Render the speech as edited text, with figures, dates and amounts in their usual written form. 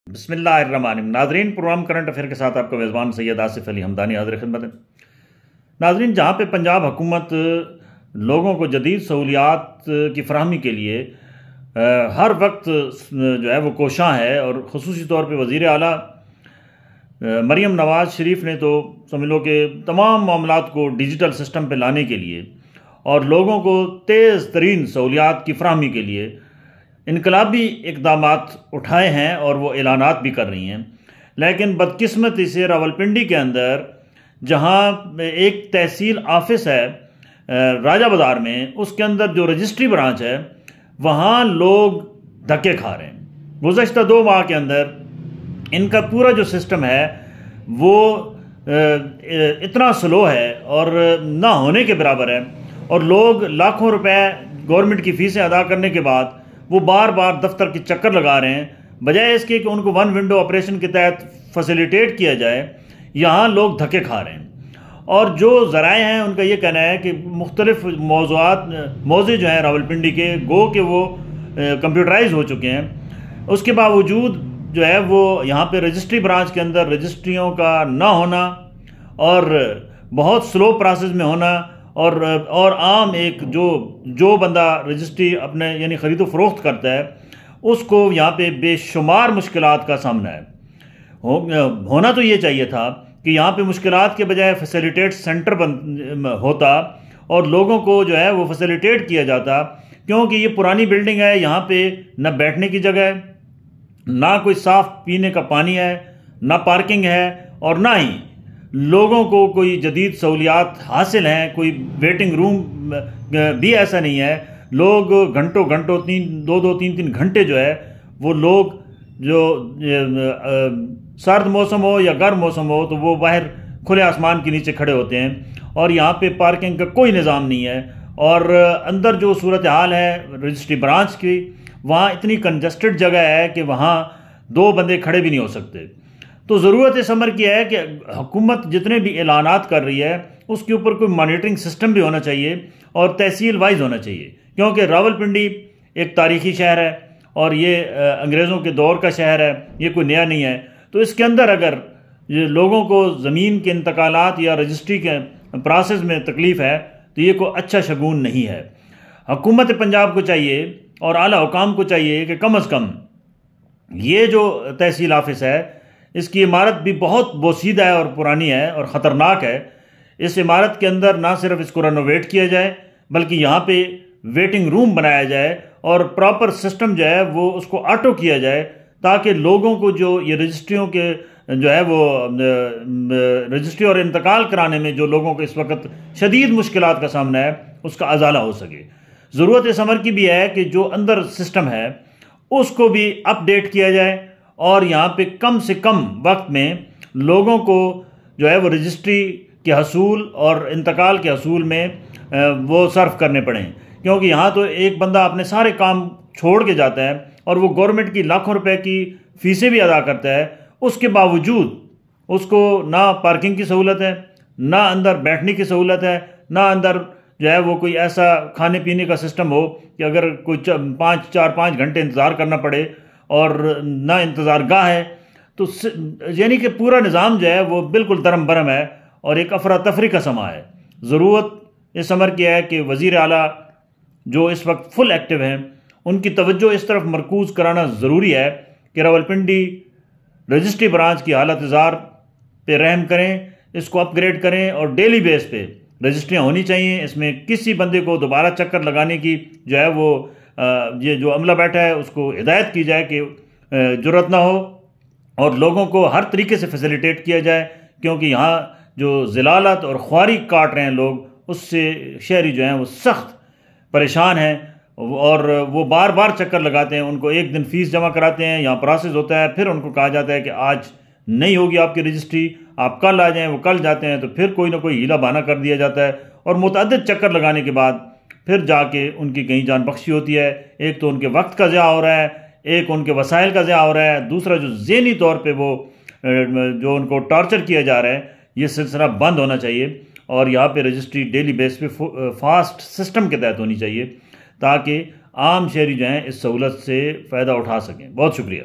بسم اللہ الرحمن الرحیم۔ ناظرین، پروگرام کرنٹ افیئر کے ساتھ آپ کا میزبان سید آصف علی حمدانی حاضر خدمت ہے۔ ناظرین، جہاں پہ پنجاب حکومت لوگوں کو جدید سہولیات کی فراہمی کے لیے ہر وقت جو ہے وہ کوشاں ہے، اور خصوصی طور پہ وزیر اعلیٰ مریم نواز شریف نے تو سمجھ لو کہ تمام معاملات کو ڈیجیٹل سسٹم پہ لانے کے لیے اور لوگوں کو تیز ترین سہولیات کی فراہمی کے لیے انقلابی اقدامات اٹھائے ہیں، اور وہ اعلانات بھی کر رہی ہیں۔ لیکن بدقسمتی سے راولپنڈی کے اندر جہاں ایک تحصیل آفس ہے راجہ بازار میں، اس کے اندر جو رجسٹری برانچ ہے وہاں لوگ دھکے کھا رہے ہیں۔ گزشتہ 2 ماہ کے اندر ان کا پورا جو سسٹم ہے وہ اتنا سلو ہے اور نہ ہونے کے برابر ہے، اور لوگ لاکھوں روپے گورنمنٹ کی فیسیں ادا کرنے کے بعد وہ بار بار دفتر کے چکر لگا رہے ہیں، بجائے اس کے کہ ان کو 1 ونڈو آپریشن کے تحت فیسیلیٹیٹ کیا جائے۔ یہاں لوگ دھکے کھا رہے ہیں، اور جو ذرائع ہیں ان کا یہ کہنا ہے کہ مختلف موضوع جو ہیں راولپنڈی کے گو کہ وہ کمپیوٹرائز ہو چکے ہیں، اس کے باوجود جو ہے وہ یہاں پہ رجسٹری برانچ کے اندر رجسٹریوں کا نہ ہونا اور بہت سلو پروسیس میں ہونا، اور عام ایک جو بندہ رجسٹری اپنے یعنی خرید و فروخت کرتا ہے اس کو یہاں پہ بے شمار مشکلات کا سامنا ہے۔ ہونا تو یہ چاہیے تھا کہ یہاں پہ مشکلات کے بجائے فیسیلیٹیٹ سینٹر ہوتا اور لوگوں کو جو ہے وہ فیسیلیٹیٹ کیا جاتا، کیونکہ یہ پرانی بلڈنگ ہے، یہاں پہ نہ بیٹھنے کی جگہ ہے، نہ کوئی صاف پینے کا پانی ہے، نہ پارکنگ ہے، اور نہ ہی لوگوں کو کوئی جدید سہولیات حاصل ہیں۔ کوئی ویٹنگ روم بھی ایسا نہیں ہے۔ لوگ گھنٹوں 2-3 گھنٹے جو ہے وہ لوگ جو سرد موسم ہو یا گرم موسم ہو تو وہ باہر کھلے آسمان کے نیچے کھڑے ہوتے ہیں، اور یہاں پہ پارکنگ کا کوئی نظام نہیں ہے۔ اور اندر جو صورتحال ہے رجسٹری برانچ کی، وہاں اتنی کنجسٹڈ جگہ ہے کہ وہاں 2 بندے کھڑے بھی نہیں ہو سکتے۔ تو ضرورت اس امر کی ہے کہ حکومت جتنے بھی اعلانات کر رہی ہے اس کے اوپر کوئی مانیٹرنگ سسٹم بھی ہونا چاہیے، اور تحصیل وائز ہونا چاہیے، کیونکہ راولپنڈی ایک تاریخی شہر ہے اور یہ انگریزوں کے دور کا شہر ہے، یہ کوئی نیا نہیں ہے۔ تو اس کے اندر اگر لوگوں کو زمین کے انتقالات یا رجسٹری کے پروسیس میں تکلیف ہے تو یہ کوئی اچھا شگون نہیں ہے۔ حکومت پنجاب کو چاہیے اور اعلیٰ حکام کو چاہیے کہ کم از کم یہ جو تحصیل آفس ہے اس کی عمارت بھی بہت بوسیدہ ہے اور پرانی ہے اور خطرناک ہے۔ اس عمارت کے اندر نہ صرف اس کو رینوویٹ کیا جائے بلکہ یہاں پہ ویٹنگ روم بنایا جائے، اور پراپر سسٹم جو ہے وہ اس کو آٹو کیا جائے، تاکہ لوگوں کو جو یہ رجسٹریوں کے جو ہے وہ رجسٹری اور انتقال کرانے میں جو لوگوں کو اس وقت شدید مشکلات کا سامنا ہے اس کا ازالہ ہو سکے۔ ضرورت اس امر کی بھی ہے کہ جو اندر سسٹم ہے اس کو بھی اپ ڈیٹ کیا جائے، اور یہاں پہ کم سے کم وقت میں لوگوں کو جو ہے وہ رجسٹری کے حصول اور انتقال کے حصول میں وہ صرف کرنے پڑیں، کیونکہ یہاں تو ایک بندہ اپنے سارے کام چھوڑ کے جاتا ہے اور وہ گورنمنٹ کی لاکھوں روپے کی فیسیں بھی ادا کرتا ہے، اس کے باوجود اس کو نہ پارکنگ کی سہولت ہے، نہ اندر بیٹھنے کی سہولت ہے، نہ اندر جو ہے وہ کوئی ایسا کھانے پینے کا سسٹم ہو کہ اگر کوئی 4-5 گھنٹے انتظار کرنا پڑے، اور نہ انتظار گاہ ہے، تو یعنی کہ پورا نظام جو ہے وہ بالکل درم برم ہے اور ایک افراتفری کا سما ہے۔ ضرورت اس امر کی ہے کہ وزیر اعلیٰ جو اس وقت فل ایکٹیو ہیں ان کی توجہ اس طرف مرکوز کرانا ضروری ہے کہ راولپنڈی رجسٹری برانچ کی حالت زار پہ رحم کریں، اس کو اپ گریڈ کریں، اور ڈیلی بیس پہ رجسٹریاں ہونی چاہیے۔ اس میں کسی بندے کو دوبارہ چکر لگانے کی جو ہے وہ یہ جو عملہ بیٹھا ہے اس کو ہدایت کی جائے کہ جرات نہ ہو، اور لوگوں کو ہر طریقے سے فیسیلیٹیٹ کیا جائے، کیونکہ یہاں جو ذلالت اور خواری کاٹ رہے ہیں لوگ، اس سے شہری جو ہیں وہ سخت پریشان ہیں، اور وہ بار بار چکر لگاتے ہیں۔ ان کو ایک دن فیس جمع کراتے ہیں، یہاں پروسیس ہوتا ہے، پھر ان کو کہا جاتا ہے کہ آج نہیں ہوگی آپ کی رجسٹری، آپ کل آ جائیں، وہ کل جاتے ہیں تو پھر کوئی نہ کوئی ہیلا بہانہ کر دیا جاتا ہے، اور متعدد چکر لگانے کے بعد پھر جا کے ان کی کہیں جان بخشی ہوتی ہے۔ ایک تو ان کے وقت کا ضیاع ہو رہا ہے، ایک ان کے وسائل کا ضیاع ہو رہا ہے، دوسرا جو ذہنی طور پہ وہ جو ان کو ٹارچر کیا جا رہا ہے، یہ سلسلہ بند ہونا چاہیے، اور یہاں پہ رجسٹری ڈیلی بیس پہ فاسٹ سسٹم کے تحت ہونی چاہیے، تاکہ عام شہری جو ہیں اس سہولت سے فائدہ اٹھا سکیں۔ بہت شکریہ۔